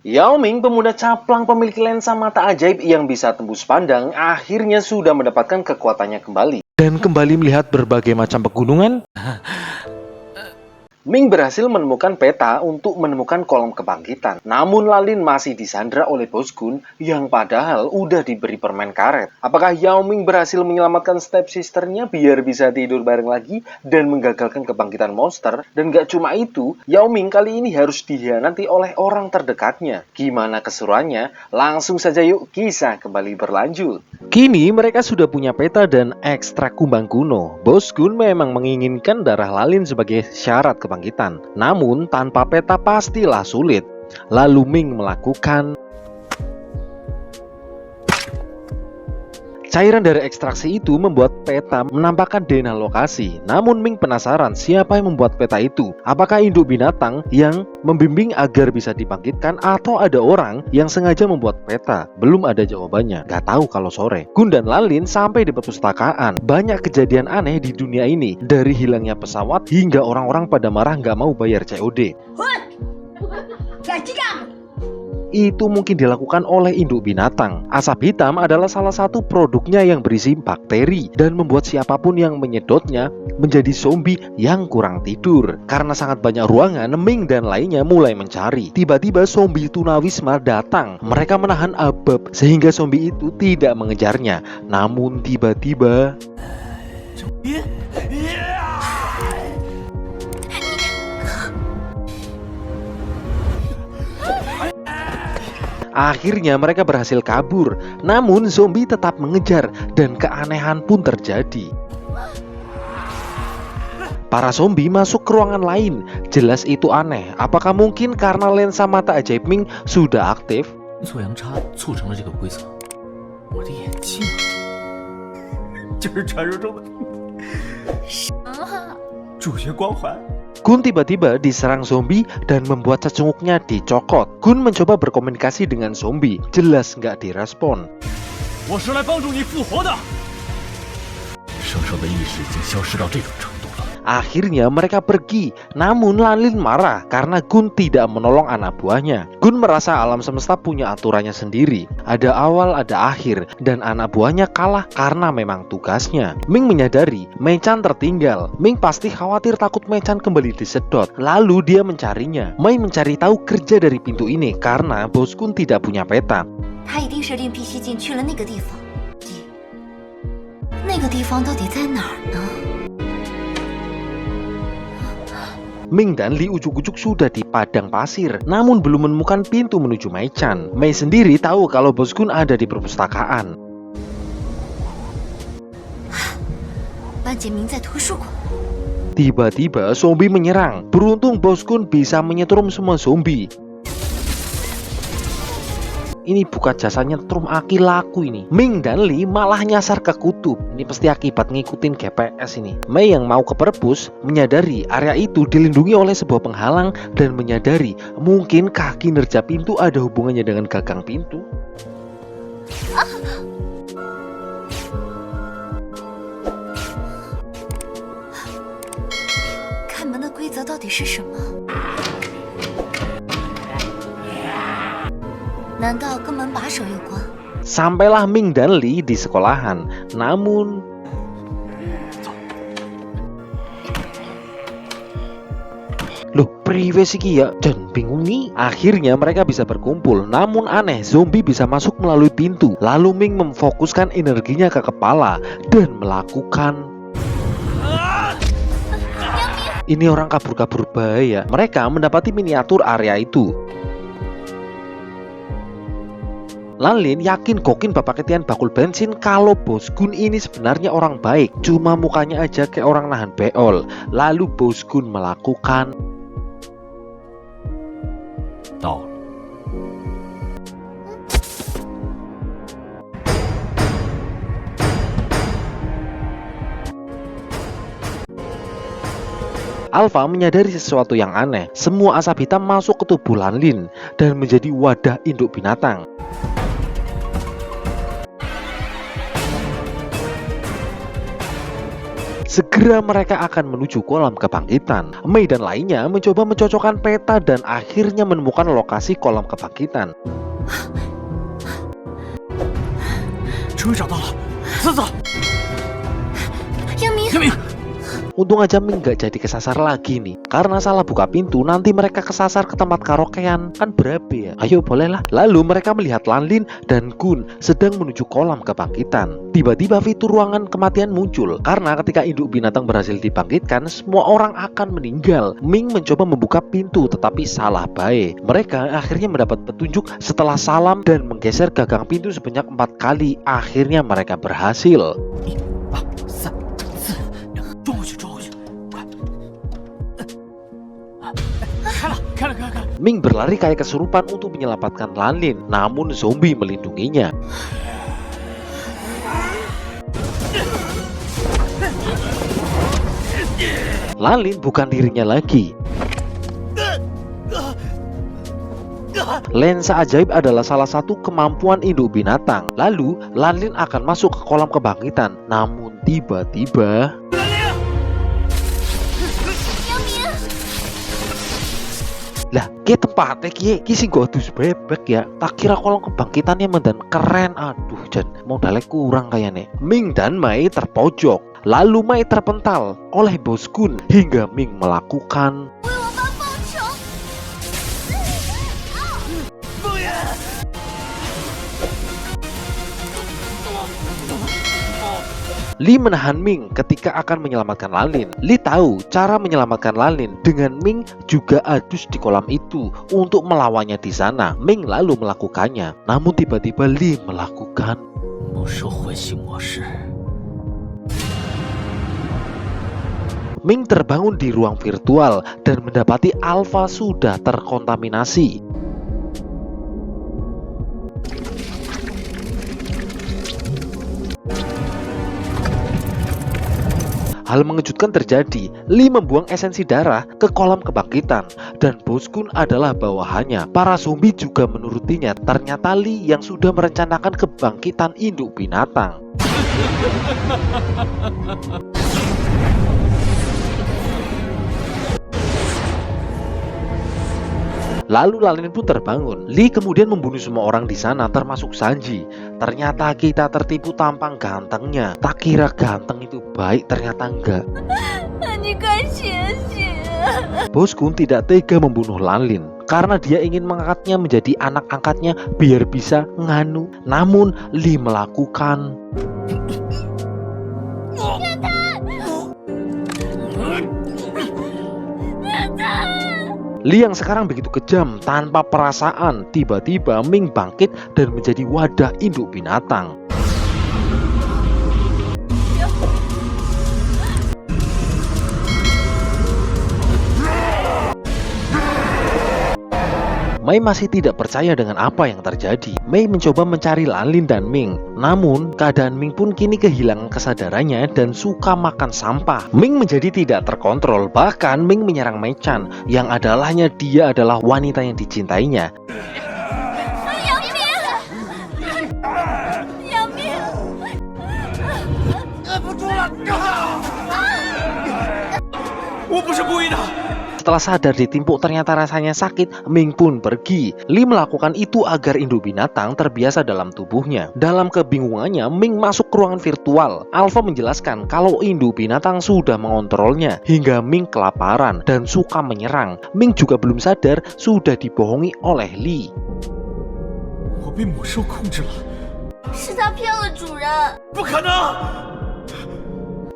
Yao Ming, pemuda caplang pemilik lensa mata ajaib yang bisa tembus pandang, akhirnya sudah mendapatkan kekuatannya kembali. Dan kembali melihat berbagai macam pegunungan, Ming berhasil menemukan peta untuk menemukan kolom kebangkitan. Namun Lalin masih disandra oleh Bos Gun yang padahal udah diberi permen karet. Apakah Yao Ming berhasil menyelamatkan stepsisternya biar bisa tidur bareng lagi dan menggagalkan kebangkitan monster? Dan gak cuma itu, Yao Ming kali ini harus dihianati oleh orang terdekatnya. Gimana keseruannya? Langsung saja yuk kisah kembali berlanjut. Kini mereka sudah punya peta dan ekstrak kumbang kuno. Bos Gun memang menginginkan darah Lalin sebagai syarat kebangkitan. Namun tanpa peta pastilah sulit. Lalu Ming melakukan cairan dari ekstraksi itu membuat peta menampakkan DNA lokasi. Namun Ming penasaran siapa yang membuat peta itu. Apakah induk binatang yang membimbing agar bisa dibangkitkan atau ada orang yang sengaja membuat peta? Belum ada jawabannya. Gak tahu kalau sore. Gun dan Lalin sampai di perpustakaan. Banyak kejadian aneh di dunia ini. Dari hilangnya pesawat hingga orang-orang pada marah gak mau bayar COD. Itu mungkin dilakukan oleh induk binatang. Asap hitam adalah salah satu produknya yang berisi bakteri dan membuat siapapun yang menyedotnya menjadi zombie yang kurang tidur. Karena sangat banyak ruangan, Ming dan lainnya mulai mencari. Tiba-tiba zombie tunawisma datang. Mereka menahan Abab sehingga zombie itu tidak mengejarnya. Namun tiba-tiba akhirnya mereka berhasil kabur, namun zombie tetap mengejar dan keanehan pun terjadi. Para zombie masuk ke ruangan lain, jelas itu aneh. Apakah mungkin karena lensa mata ajaib Ming sudah aktif? Gun tiba-tiba diserang zombie dan membuat cecunguknya dicokot. Gun mencoba berkomunikasi dengan zombie, jelas nggak direspon. Akhirnya mereka pergi, namun Lalin marah karena Gun tidak menolong anak buahnya. Gun merasa alam semesta punya aturannya sendiri. Ada awal, ada akhir, dan anak buahnya kalah karena memang tugasnya. Ming menyadari Mei-chan tertinggal. Ming pasti khawatir takut Mei-chan kembali disedot. Lalu dia mencarinya. Mei mencari tahu kerja dari pintu ini karena Bos Gun tidak punya peta. Ming dan Li ujuk-ujuk sudah di padang pasir, namun belum menemukan pintu menuju Mei-chan. Mei sendiri tahu kalau Bos Gun ada di perpustakaan. Tiba-tiba zombie menyerang. Beruntung Bos Gun bisa menyetrum semua zombie. Ini bukan jasa nyetrum aki laku ini. Ming dan Li malah nyasar ke kutub. Ini pasti akibat ngikutin GPS ini. Mei yang mau ke perpus menyadari area itu dilindungi oleh sebuah penghalang dan menyadari mungkinkah kinerja pintu ada hubungannya dengan gagang pintu. Sampailah Ming dan Li di sekolahan. Namun loh, priwe sih ya? Dan bingung nih. Akhirnya mereka bisa berkumpul. Namun aneh, zombie bisa masuk melalui pintu. Lalu Ming memfokuskan energinya ke kepala dan melakukan ini orang kabur-kabur bahaya. Mereka mendapati miniatur area itu. Lalin yakin Gokin bapak ketian bakul bensin kalau Bos Gun ini sebenarnya orang baik. Cuma mukanya aja kayak orang nahan beol. Lalu Bos Gun melakukan Alpha menyadari sesuatu yang aneh. Semua asap hitam masuk ke tubuh Lalin dan menjadi wadah induk binatang. Segera mereka akan menuju kolam kebangkitan. Mei dan lainnya mencoba mencocokkan peta dan akhirnya menemukan lokasi kolam kebangkitan. 终于找到了，子子，杨明，杨明， Untung aja Ming gak jadi kesasar lagi nih. Karena salah buka pintu, nanti mereka kesasar ke tempat karaokean. Kan berabe ya. Ayo bolehlah. Lalu mereka melihat Lanlin dan Gun sedang menuju kolam kebangkitan. Tiba-tiba fitur ruangan kematian muncul. Karena ketika induk binatang berhasil dibangkitkan, semua orang akan meninggal. Ming mencoba membuka pintu tetapi salah baik. Mereka akhirnya mendapat petunjuk setelah salam dan menggeser gagang pintu sebanyak 4 kali. Akhirnya mereka berhasil. 2、3、4，撞过去，撞过去，快！开了！ Ming berlari kayak kesurupan untuk menyelamatkan Lanlin, namun zombie melindunginya. Lanlin bukan dirinya lagi. Lensa ajaib adalah salah satu kemampuan induk binatang. Lalu Lanlin akan masuk ke kolam kebangkitan. Namun tiba-tiba lah, ki tempatnya ki sing godus bebek ya. Tak kira kolam kebangkitannya mendan keren. Aduh, Jan, modalnya kurang kayaknya. Ming dan Mei terpojok. Lalu Mei terpental oleh Bos Gun hingga Ming melakukan Li menahan Ming ketika akan menyelamatkan Lanlin. Li tahu cara menyelamatkan Lanlin dengan Ming juga adus di kolam itu untuk melawannya di sana. Ming lalu melakukannya. Namun tiba-tiba Li melakukan Ming terbangun di ruang virtual dan mendapati Alpha sudah terkontaminasi. Hal mengejutkan terjadi. Li membuang esensi darah ke kolam kebangkitan dan Bos Gun adalah bawahannya. Para zombie juga menurutinya. Ternyata Li yang sudah merencanakan kebangkitan induk binatang. Lalu Lanlin pun terbangun. Li kemudian membunuh semua orang di sana termasuk Sanji. Ternyata kita tertipu tampang gantengnya. Tak kira ganteng itu baik, ternyata enggak. Bos Gun tidak tega membunuh Lanlin karena dia ingin mengangkatnya menjadi anak angkatnya biar bisa nganu. Namun Li melakukan Li yang sekarang begitu kejam tanpa perasaan. Tiba-tiba Ming bangkit dan menjadi wadah induk binatang. Mei masih tidak percaya dengan apa yang terjadi. Mei mencoba mencari Lanlin dan Ming. Namun, keadaan Ming pun kini kehilangan kesadarannya dan suka makan sampah. Ming menjadi tidak terkontrol. Bahkan Ming menyerang Mei Chan yang adalahnya dia adalah wanita yang dicintainya. Setelah sadar ditimpuk ternyata rasanya sakit, Ming pun pergi. Li melakukan itu agar induk binatang terbiasa dalam tubuhnya. Dalam kebingungannya, Ming masuk ke ruangan virtual. Alpha menjelaskan kalau induk binatang sudah mengontrolnya hingga Ming kelaparan dan suka menyerang. Ming juga belum sadar sudah dibohongi oleh Li.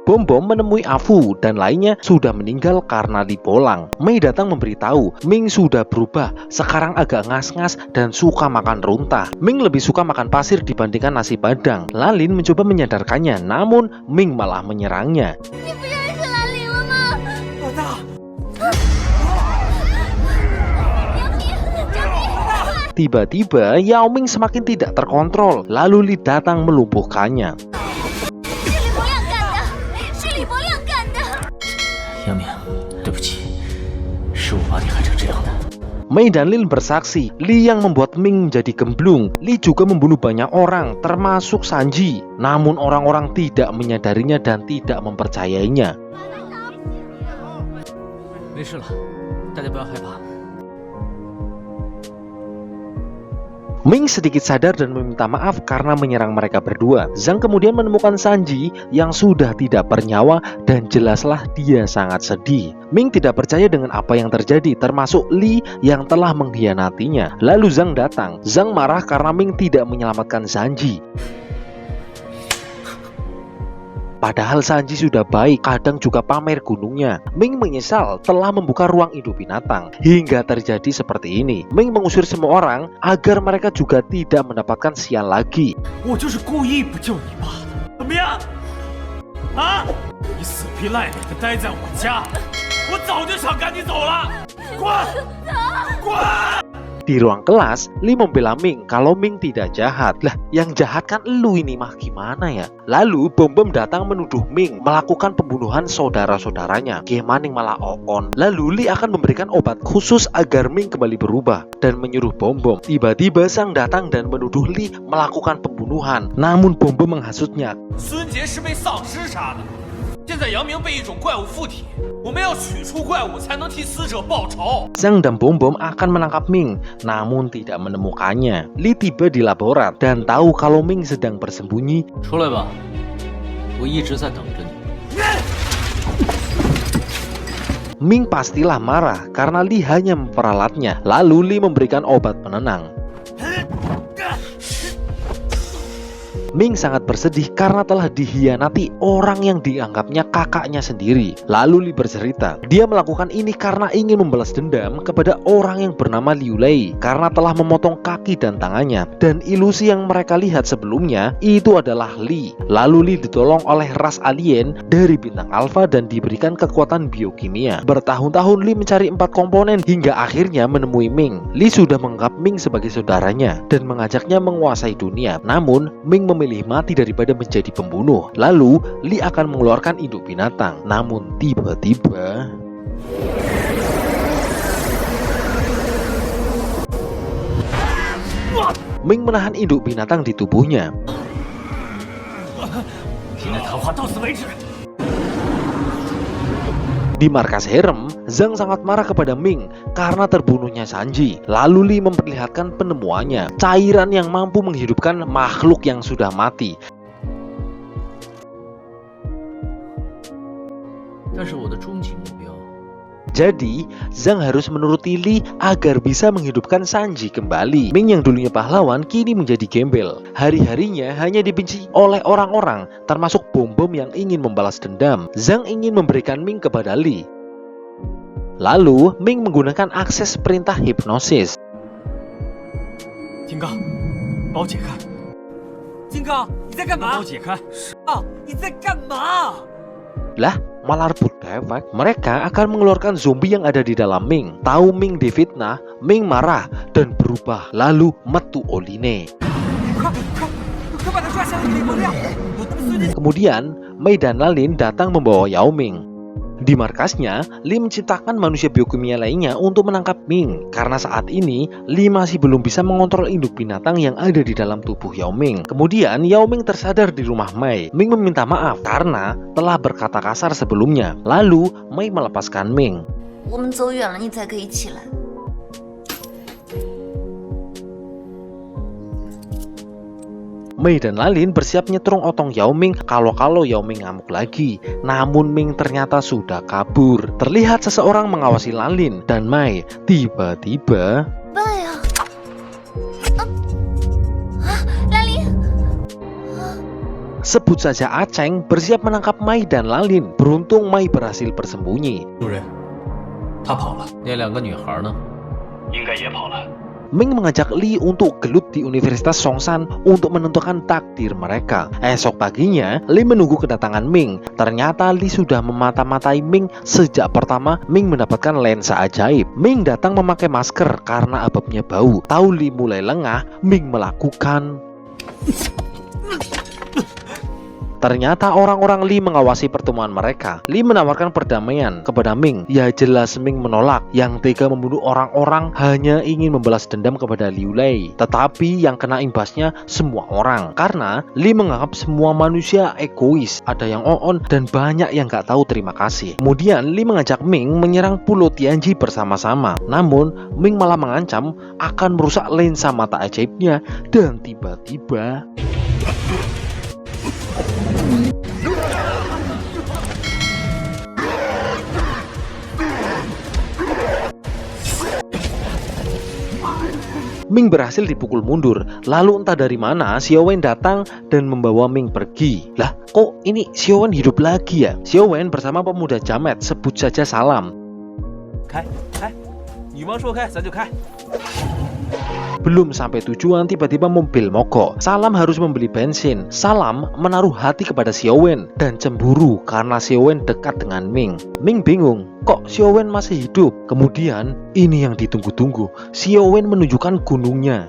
Bom-bom menemui Afu dan lainnya sudah meninggal karena dibolang. Mei datang memberitahu Ming sudah berubah, sekarang agak ngas-ngas dan suka makan runtah. Ming lebih suka makan pasir dibandingkan nasi padang. Lanlin mencoba menyadarkannya, namun Ming malah menyerangnya. Tiba-tiba Yao Ming semakin tidak terkontrol, lalu Li datang melumpuhkannya. Mei dan Lin bersaksi, Li yang membuat Ming menjadi gemblung. Li juga membunuh banyak orang, termasuk Sanji. Namun orang-orang tidak menyadarinya dan tidak mempercayainya. 没事了，大家不要害怕。 Ming sedikit sadar dan meminta maaf karena menyerang mereka berdua. Zhang kemudian menemukan Sanji yang sudah tidak bernyawa dan jelaslah dia sangat sedih. Ming tidak percaya dengan apa yang terjadi, termasuk Li yang telah mengkhianatinya. Lalu Zhang datang. Zhang marah karena Ming tidak menyelamatkan Sanji. Padahal Sanji sudah baik, kadang juga pamer gunungnya. Ming menyesal telah membuka ruang induk binatang. Hingga terjadi seperti ini. Ming mengusir semua orang agar mereka juga tidak mendapatkan sial lagi. 我就是故意不救你罢了，怎么样？啊！你死皮赖脸的待在我家，我早就想赶你走了。滚！滚！ Di ruang kelas, Li membela Ming kalau Ming tidak jahat. Lah, yang jahat kan elu ini mah gimana ya? Lalu Bom Bom datang menuduh Ming melakukan pembunuhan saudara-saudaranya. Gimana malah on. Lalu Li akan memberikan obat khusus agar Ming kembali berubah dan menyuruh Bom Bom. Tiba-tiba Sang datang dan menuduh Li melakukan pembunuhan. Namun Bom Bom menghasutnya. 孙杰是被丧尸杀的，现在杨明被一种怪物附体，我们要取出怪物才能替死者报仇。 Zhang dan Bom Bom akan menangkap Ming, namun tidak menemukannya. Li tiba di laborat dan tahu kalau Ming sedang bersembunyi. 出来吧，我一直在等着你。 Ming pastilah marah karena Li hanya memperalatnya. Lalu Li memberikan obat penenang. Ming sangat bersedih karena telah dikhianati orang yang dianggapnya kakaknya sendiri. Lalu Li bercerita, dia melakukan ini karena ingin membalas dendam kepada orang yang bernama Liu Lei karena telah memotong kaki dan tangannya. Dan ilusi yang mereka lihat sebelumnya itu adalah Li. Lalu Li ditolong oleh ras alien dari bintang Alpha dan diberikan kekuatan biokimia. Bertahun-tahun Li mencari 4 komponen hingga akhirnya menemui Ming. Li sudah menganggap Ming sebagai saudaranya dan mengajaknya menguasai dunia. Namun Ming memilih mati daripada menjadi pembunuh. Lalu Li akan mengeluarkan induk binatang. Namun tiba-tiba Ming menahan induk binatang di tubuhnya. 今天谈话到此为止。 Di markas Harem, Zhang sangat marah kepada Ming karena terbunuhnya Sanji. Lalu Li memperlihatkan penemuannya, cairan yang mampu menghidupkan makhluk yang sudah mati. 但是我的终极目标 Jadi, Zhang harus menuruti Li agar bisa menghidupkan Sanji kembali. Ming yang dulunya pahlawan kini menjadi gembel. Hari-harinya hanya dibenci oleh orang-orang, termasuk Bom Bom yang ingin membalas dendam. Zhang ingin memberikan Ming kepada Li. Lalu, Ming menggunakan akses perintah hipnosis. 金刚，把我解开！金刚，你在干嘛？把我解开！啊，你在干嘛？ Lah, malah rebut dewek. Mereka akan mengeluarkan zombie yang ada di dalam Ming. Tahu Ming difitnah, Ming marah dan berubah. Lalu metu Oline. Kemudian, Mei dan Lalin datang membawa Yao Ming. Di markasnya, Li menciptakan manusia biokimia lainnya untuk menangkap Ming. Karena saat ini, Li masih belum bisa mengontrol induk binatang yang ada di dalam tubuh Yao Ming. Kemudian, Yao Ming tersadar di rumah Mei. Ming meminta maaf karena telah berkata kasar sebelumnya. Lalu, Mei melepaskan Ming. 我们走远了，你才可以起来。 Mei dan Lalin bersiap nyetrong otong Yao Ming kalau Yao Ming ngamuk lagi. Namun Ming ternyata sudah kabur. Terlihat seseorang mengawasi Lalin dan Mei. Tiba-tiba 爸呀！Lalin！ sebut saja Aceng bersiap menangkap Mei dan Lalin. Beruntung Mei berhasil bersembunyi. 主任，他跑了。那2个女孩呢？应该也跑了。 Ming mengajak Li untuk gelut di Universitas Songshan untuk menentukan takdir mereka. Esok paginya, Li menunggu kedatangan Ming. Ternyata Li sudah memata-matai Ming sejak pertama Ming mendapatkan lensa ajaib. Ming datang memakai masker karena ababnya bau. Tahu Li mulai lengah, Ming melakukan... Ternyata orang-orang Li mengawasi pertemuan mereka. Li menawarkan perdamaian kepada Ming. Ya jelas Ming menolak. Yang tega membunuh orang-orang hanya ingin membalas dendam kepada Liu Lei. Tetapi yang kena imbasnya semua orang. Karena Li menganggap semua manusia egois. Ada yang on dan banyak yang gak tahu terima kasih. Kemudian Li mengajak Ming menyerang Pulau Tianji bersama-sama. Namun Ming malah mengancam akan merusak lensa mata ajaibnya. Dan tiba-tiba Ming berhasil dipukul mundur. Lalu entah dari mana Xiao Wen datang dan membawa Ming pergi. Lah, kok ini Xiao Wen hidup lagi ya? Xiao Wen bersama pemuda jamet, sebut saja Salam. Belum sampai tujuan tiba-tiba mobil mogok. Salam harus membeli bensin. Salam menaruh hati kepada Xiao Wen dan cemburu karena Xiao Wen dekat dengan Ming. Ming bingung, kok Xiao Wen masih hidup? Kemudian ini yang ditunggu-tunggu. Xiao Wen menunjukkan gunungnya.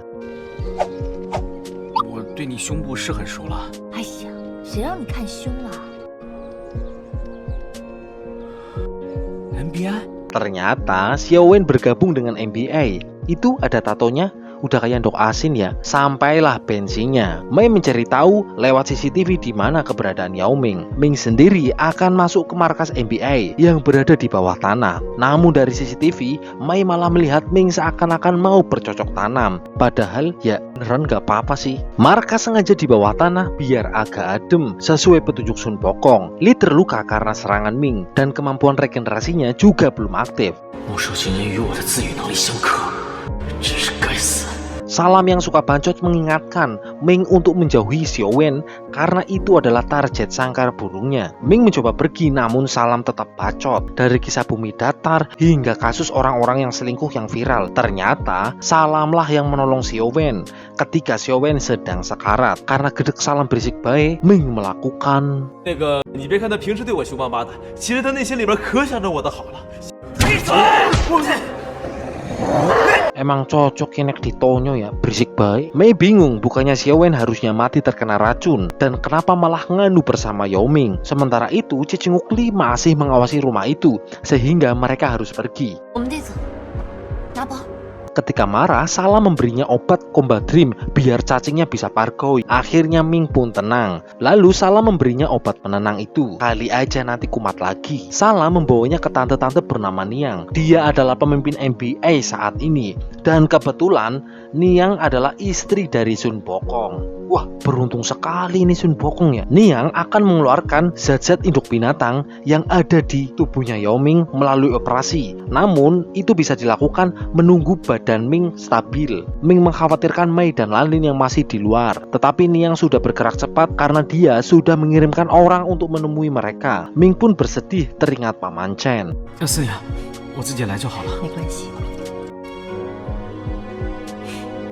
我对你胸部是很熟了。哎呀，谁让你看胸了？ MBI？ Ternyata Xiao Wen bergabung dengan MBA. Itu ada tatonya. Udah kayak dok asin ya. Sampailah bensinnya. Mei mencari tahu lewat CCTV di mana keberadaan Yao Ming. Ming sendiri akan masuk ke markas MBA yang berada di bawah tanah. Namun dari CCTV, Mei malah melihat Ming seakan-akan mau bercocok tanam. Padahal ya beneran gak apa-apa sih. Markas sengaja di bawah tanah biar agak adem sesuai petunjuk Sun Pokong. Li terluka karena serangan Ming dan kemampuan regenerasinya juga belum aktif. 木兽精灵与我的自愈能力相克，真是该死。 Salam yang suka bacot mengingatkan Ming untuk menjauhi Xiao Wen karena itu adalah target sangkar burungnya. Ming mencoba pergi namun Salam tetap bacot. Dari kisah bumi datar hingga kasus orang-orang yang selingkuh yang viral, ternyata Salamlah yang menolong Xiao Wen ketika Xiao Wen sedang sekarat. Karena gedek Salam berisik baik, Ming melakukan 那个，你别看他平时对我凶巴巴的，其实他内心里边可想着我的好了。 闭嘴！ Emang cocok kenek ditonyo ya, berisik baik. Mei bingung, bukannya Xiao Wen harusnya mati terkena racun, dan kenapa malah nganu bersama Yao Ming. Sementara itu, Cicinguk Li masih mengawasi rumah itu, sehingga mereka harus pergi. 我们得走，拿包。 Ketika marah, Salam memberinya obat Combat Dream biar cacingnya bisa pargoy. Akhirnya Ming pun tenang. Lalu Salam memberinya obat penenang itu. Kali aja nanti kumat lagi. Salam membawanya ke tante-tante bernama Niang. Dia adalah pemimpin MBA saat ini. Dan kebetulan Niang adalah istri dari Sun Pokong. Wah, beruntung sekali ini Sun Pokong ya. Niang akan mengeluarkan zat-zat induk binatang yang ada di tubuhnya Yao Ming melalui operasi. Namun, itu bisa dilakukan menunggu badan Ming stabil. Ming mengkhawatirkan Mei dan Lanlin yang masih di luar. Tetapi Niang sudah bergerak cepat karena dia sudah mengirimkan orang untuk menemui mereka. Ming pun bersedih teringat Paman Chen. 思雅，我自己来就好了。没关系。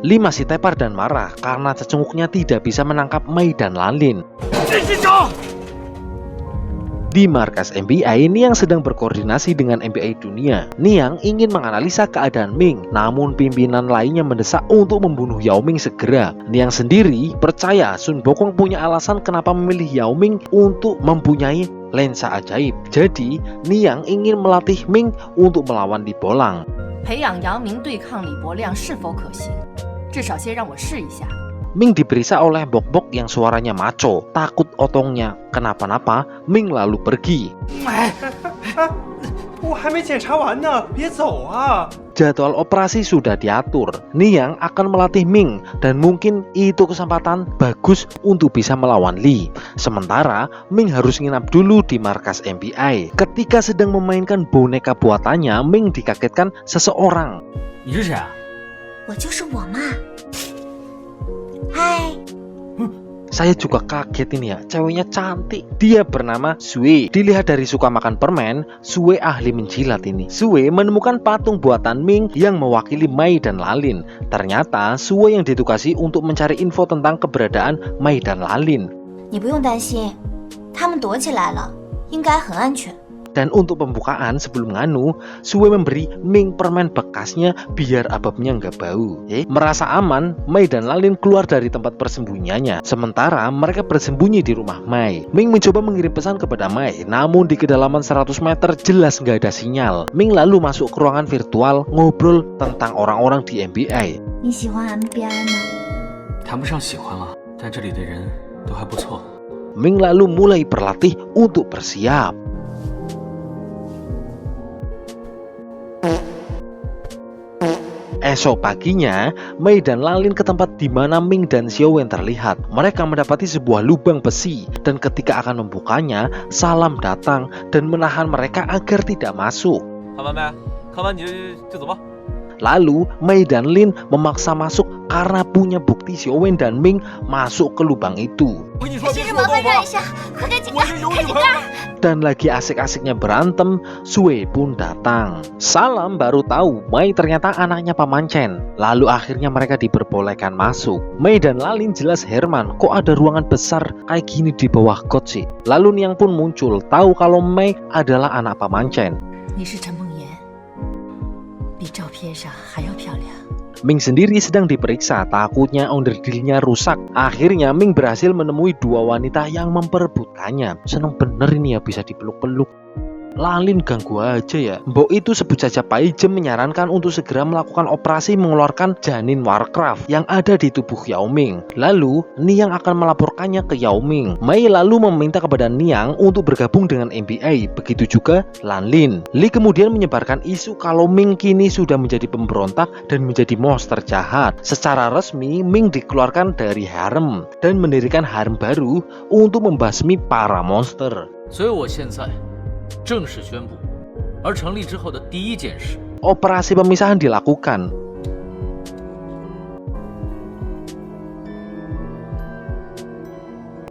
Li masih tepar dan marah karena cecunguknya tidak bisa menangkap Mei dan Lanlin. 继续找。 Di markas MBI, Niang sedang berkoordinasi dengan MBI dunia. Niang ingin menganalisa keadaan Ming, namun pimpinan lainnya mendesak untuk membunuh Yao Ming segera. Niang sendiri percaya Sun Pokong punya alasan kenapa memilih Yao Ming untuk mempunyai lensa ajaib. Jadi, Niang ingin melatih Ming untuk melawan Li Bolang. 培养杨明对抗李伯亮是否可行？至少先让我试一下。 Ming diperiksa oleh Bok-Bok yang suaranya maco. Takut otongnya kenapa-napa, Ming lalu pergi. 我还没检查完呢，别走啊！ Jadwal operasi sudah diatur. Niang akan melatih Ming dan mungkin itu kesempatan bagus untuk bisa melawan Li. Sementara Ming harus nginap dulu di markas MBI. Ketika sedang memainkan boneka buatannya, Ming dikagetkan seseorang. 你是谁啊？ 我就是我嘛。嗨， Saya juga kaget ini ya, ceweknya cantik. Dia bernama Sue. Dilihat dari suka makan permen, Sue ahli menjilat ini. Sue menemukan patung buatan Ming yang mewakili Mei dan Lanlin. Ternyata Sue yang ditugasi untuk mencari info tentang keberadaan Mei dan Lanlin. 你不用担心，他们躲起来了，应该很安全。Dan untuk pembukaan sebelum nganu, Sue memberi Ming permen bekasnya biar ababnya nggak bau. Merasa aman, Mei dan Lalin keluar dari tempat persembunyiannya. Sementara mereka bersembunyi di rumah Mei. Ming mencoba mengirim pesan kepada Mei, namun di kedalaman 100 meter jelas nggak ada sinyal. Ming lalu masuk ke ruangan virtual ngobrol tentang orang-orang di MBA. 你喜欢 MBI 吗？ 谈不上喜欢了，但这里的人都还不错。 Ming lalu mulai berlatih untuk bersiap. Esok paginya, Mei dan Lalin ke tempat di mana Ming dan Xiaowen terlihat. Mereka mendapati sebuah lubang besi, dan ketika akan membukanya, Salam datang dan menahan mereka agar tidak masuk. 看完没？看完你就走吧。 Lalu Mei dan Lin memaksa masuk karena punya bukti Xiaowen dan Ming masuk ke lubang itu. 我跟你说，别 先生， 说 麻 我 烦让一下，快赶紧 我 干， 是有 赶 女 紧 朋友 干！ 的。 Dan lagi asik-asiknya berantem, Sue pun datang. Salam baru tahu Mei ternyata anaknya Paman Chen. Lalu akhirnya mereka diperbolehkan masuk. Mei dan Lalin jelas Herman, kok ada ruangan besar kayak gini di bawah got sih. Lalu Niang pun muncul, tahu kalau Mei adalah anak Paman Chen. 你是陈梦妍，比照片上还要漂亮。 Ming sendiri sedang diperiksa, takutnya onderdilnya rusak. Akhirnya Ming berhasil menemui dua wanita yang memperebutkannya. Seneng bener ini ya bisa dipeluk-peluk. Lalin ganggu aja ya. Mbok itu sebut saja Pai Jem menyarankan untuk segera melakukan operasi mengeluarkan janin Warcraft yang ada di tubuh Yao Ming. Lalu Niang akan melaporkannya ke Yao Ming. Mei lalu meminta kepada Niang untuk bergabung dengan MBA. Begitu juga Lanlin. Li kemudian menyebarkan isu kalau Ming kini sudah menjadi pemberontak dan menjadi monster jahat. Secara resmi Ming dikeluarkan dari harem dan mendirikan harem baru untuk membasmi para monster. 所以我现在 正式宣布，而成立之后的第一件事， Operasi pemisahan dilakukan.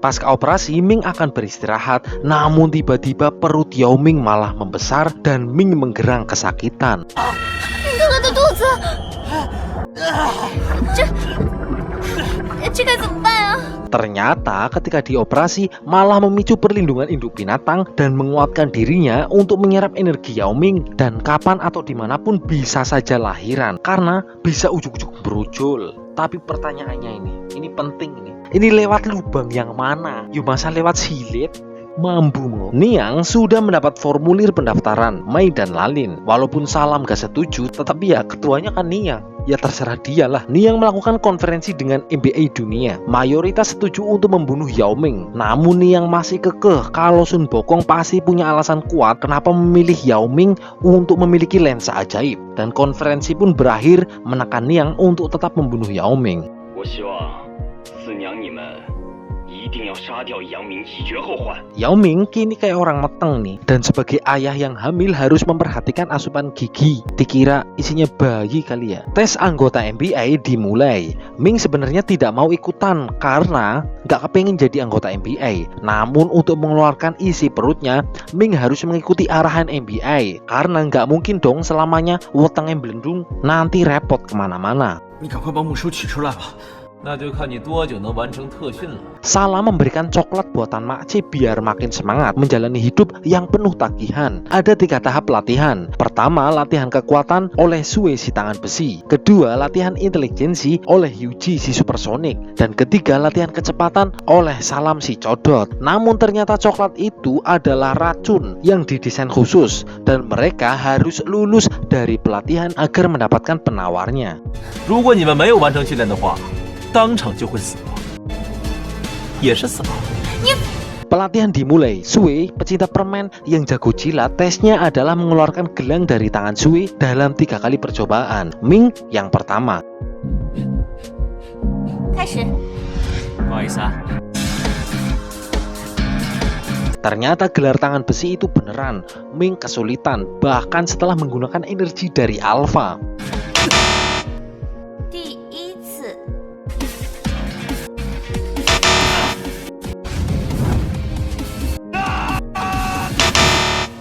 Pasca operasi, Ming akan beristirahat, namun tiba-tiba perut Yao Ming malah membesar dan Ming menggerang kesakitan. 你哥哥的肚子，这该怎么办啊？ Ternyata ketika dioperasi malah memicu perlindungan induk binatang dan menguatkan dirinya untuk menyerap energi Yao Ming dan kapan atau dimanapun bisa saja lahiran karena bisa ujuk-ujuk brojol. Tapi pertanyaannya ini penting ini lewat lubang yang mana? Yuk masa lewat silet? Mambu mo. Niang sudah mendapat formulir pendaftaran Mei dan Lalin. Walaupun Salam gak setuju, tetapi ya ketuanya kan Niang. Ya terserah dia lah. Niang melakukan konferensi dengan MBA dunia. Mayoritas setuju untuk membunuh Yao Ming. Namun Niang masih kekeh kalau Sun Bokong pasti punya alasan kuat kenapa memilih Yao Ming untuk memiliki lensa ajaib. Dan konferensi pun berakhir menekan Niang untuk tetap membunuh Yao Ming. 我希望四娘你们一定要杀掉杨明，以绝后患。 Yao Ming kini kayak orang meteng nih. Dan sebagai ayah yang hamil harus memperhatikan asupan gizi. Dikira isinya bayi kali ya. Tes anggota MBA dimulai. Ming sebenarnya tidak mau ikutan karena nggak kepengen jadi anggota MBA. Namun untuk mengeluarkan isi perutnya, Ming harus mengikuti arahan MBA. Karena nggak mungkin dong selamanya wetengnya belendung, nanti repot kemana-mana. 你赶快把母兽取出来吧。 那就看你多久能完成特训了。 Salam memberikan coklat buatan Makci biar makin semangat menjalani hidup yang penuh tagihan. Ada 3 tahap latihan. Pertama, latihan kekuatan oleh Sue si tangan besi. Kedua, latihan intelijensi oleh Yuji si supersonik. Dan ketiga, latihan kecepatan oleh Salam si codot. Namun ternyata coklat itu adalah racun yang didesain khusus. Dan mereka harus lulus dari pelatihan agar mendapatkan penawarnya. 如果你们没有完成训练的话，当场就会死亡，也是死亡。 Pelatihan dimulai. Sue, pecinta permen yang jago jilat, tesnya adalah mengeluarkan gelang dari tangan Sue dalam 3 kali percobaan. Ming yang pertama. 开始。 不好意思啊， Ternyata gelar tangan besi itu beneran. Ming kesulitan, bahkan setelah menggunakan energi dari Alpha. 第1次。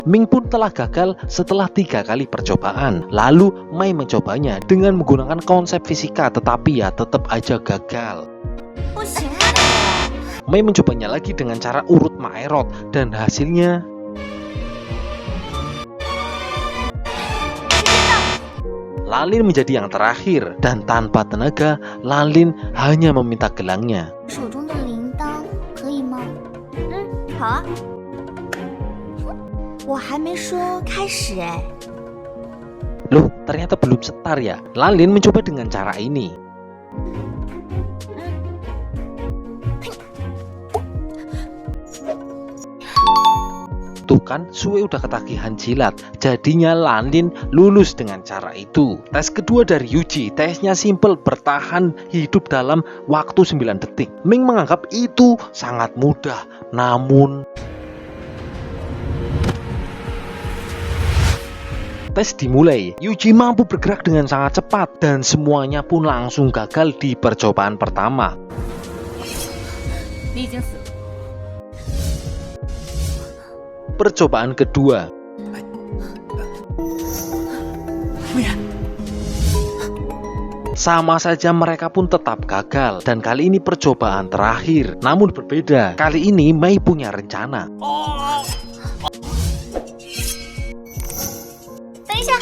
Ming pun telah gagal setelah 3 kali percobaan. Lalu Mei mencobanya dengan menggunakan konsep fisika, tetapi ya tetap aja gagal. 不行啊！ Mei mencobanya lagi dengan cara urut Maerot dan hasilnya Lalin menjadi yang terakhir dan tanpa tenaga, Lalin hanya meminta gelangnya. 手中的铃铛可以吗？好啊。我还没说开始哎。 Loh, ternyata belum setar ya. Lalin mencoba dengan cara ini. Tuh kan, Sue udah ketagihan jilat. Jadinya Lalin lulus dengan cara itu. Tes kedua dari Yuji, tesnya simple, bertahan hidup dalam waktu 9 detik. Ming menganggap itu sangat mudah, namun tes dimulai. Yuji mampu bergerak dengan sangat cepat dan semuanya pun langsung gagal di percobaan pertama. 你已经死了。 Percobaan kedua. Sama saja mereka pun tetap gagal dan kali ini percobaan terakhir. Namun berbeda. Kali ini Mei punya rencana. 等一下，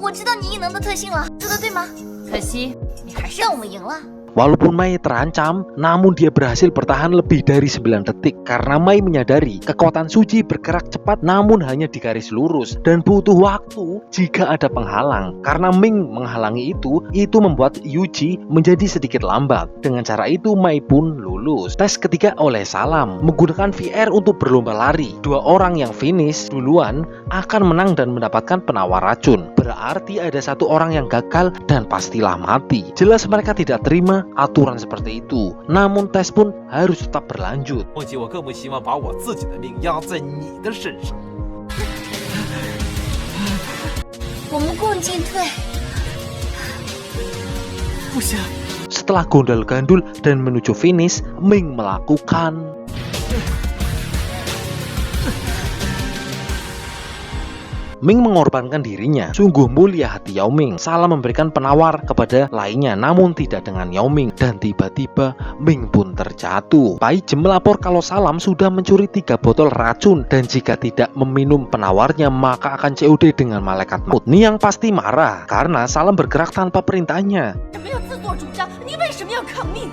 我知道你异能的特性了，说的对吗？可惜你还是但我们赢了。 Walaupun Mei terancam, namun dia berhasil bertahan lebih dari 9 detik karena Mei menyadari kekuatan suci bergerak cepat namun hanya di garis lurus dan butuh waktu jika ada penghalang. Karena Ming menghalangi itu membuat Yuji menjadi sedikit lambat. Dengan cara itu Mei pun lulus. Tes ketiga oleh Salam menggunakan VR untuk berlomba lari. 2 orang yang finish duluan akan menang dan mendapatkan penawar racun. Berarti ada 1 orang yang gagal dan pastilah mati. Jelas mereka tidak terima aturan seperti itu. Namun tes pun harus tetap berlanjut. 梦姐，我更不希望把我自己的命压在你的身上。我们共进退。不行， Setelah gondal gandul dan menuju finish, Ming melakukan Ming mengorbankan dirinya. Sungguh mulia hati Yao Ming. Salam memberikan penawar kepada lainnya, namun tidak dengan Yao Ming. Dan tiba-tiba Ming pun terjatuh. Pai Jem melapor kalau Salam sudah mencuri 3 botol racun dan jika tidak meminum penawarnya maka akan COD dengan malaikat maut. Niang pasti marah karena Salam bergerak tanpa perintahnya. 没有自作主张，你为什么要抗命？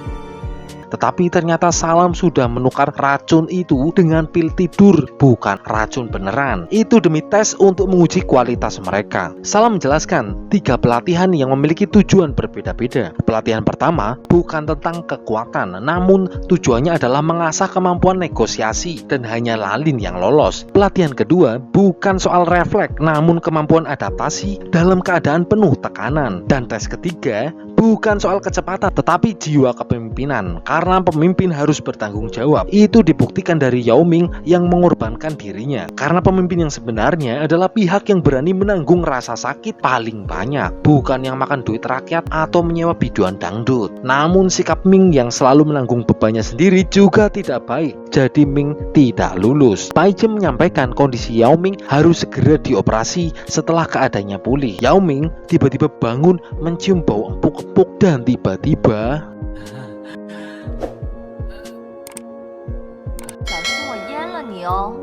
Tetapi ternyata Salam sudah menukar racun itu dengan pil tidur, bukan racun beneran. Itu demi tes untuk menguji kualitas mereka. Salam menjelaskan 3 pelatihan yang memiliki tujuan berbeda-beda. Pelatihan pertama bukan tentang kekuatan, namun tujuannya adalah mengasah kemampuan negosiasi dan hanya Lalin yang lolos. Pelatihan kedua bukan soal refleks, namun kemampuan adaptasi dalam keadaan penuh tekanan. Dan tes ketiga bukan soal kecepatan, tetapi jiwa kepemimpinan. Karena pemimpin harus bertanggung jawab. Itu dibuktikan dari Yao Ming yang mengorbankan dirinya. Karena pemimpin yang sebenarnya adalah pihak yang berani menanggung rasa sakit paling banyak, bukan yang makan duit rakyat atau menyewa biduan dangdut. Namun sikap Ming yang selalu menanggung bebannya sendiri juga tidak baik. Jadi Ming tidak lulus. Pai Jem menyampaikan kondisi Yao Ming harus segera dioperasi setelah keadaannya pulih. Yao Ming tiba-tiba bangun mencium bau empuk-empuk dan tiba-tiba 小心我淹了你哦。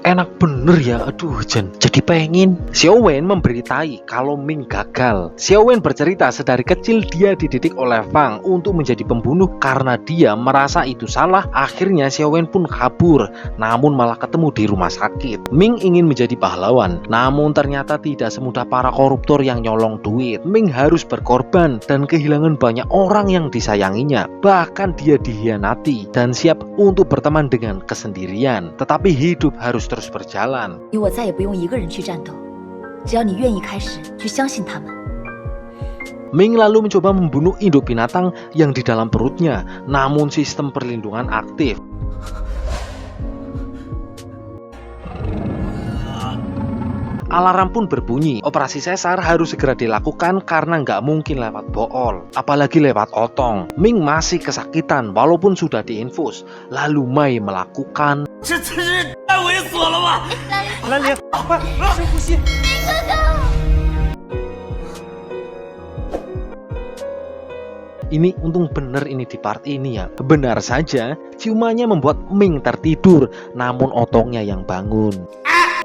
enak bener ya, aduh Jen, jadi pengen. Xiao Wen memberitai kalau Ming gagal. Xiao Wen bercerita sedari kecil dia dididik oleh Fang untuk menjadi pembunuh karena dia merasa itu salah. Akhirnya Xiao Wen pun kabur, namun malah ketemu di rumah sakit. Ming ingin menjadi pahlawan, namun ternyata tidak semudah para koruptor yang nyolong duit. Ming harus berkorban dan kehilangan banyak orang yang disayanginya. Bahkan dia dihianati dan siap untuk berteman dengan kesendirian. Tetapi hidup harus terus berjalan. 你我再也不用一个人去战斗，只要你愿意开始去相信他们。 Ming lalu mencoba membunuh induk binatang yang di dalam perutnya, namun sistem perlindungan aktif. Alarm pun berbunyi. Operasi sesar harus segera dilakukan karena nggak mungkin lewat bool, apalagi lewat otong. Ming masih kesakitan walaupun sudah diinfus. Lalu Mei melakukan 这真是太猥琐了吧！兰陵，快深呼吸。 Ini untung bener ini di part ini ya. Benar saja, ciumannya membuat Ming tertidur, namun otongnya yang bangun.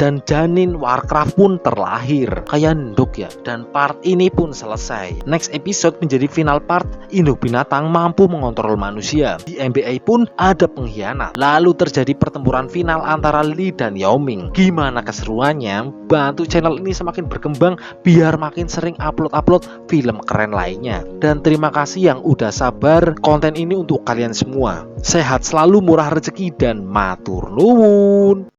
dan janin Warcraft pun terlahir. Kayak nduk ya. Dan part ini pun selesai. Next episode menjadi final part, induk binatang mampu mengontrol manusia. Di NBA pun ada pengkhianat. Lalu terjadi pertempuran final antara Lee dan Yao Ming. Gimana keseruannya? Bantu channel ini semakin berkembang biar makin sering upload film keren lainnya. Dan terima kasih yang udah sabar konten ini untuk kalian semua. Sehat selalu, murah rezeki, dan matur nuwun.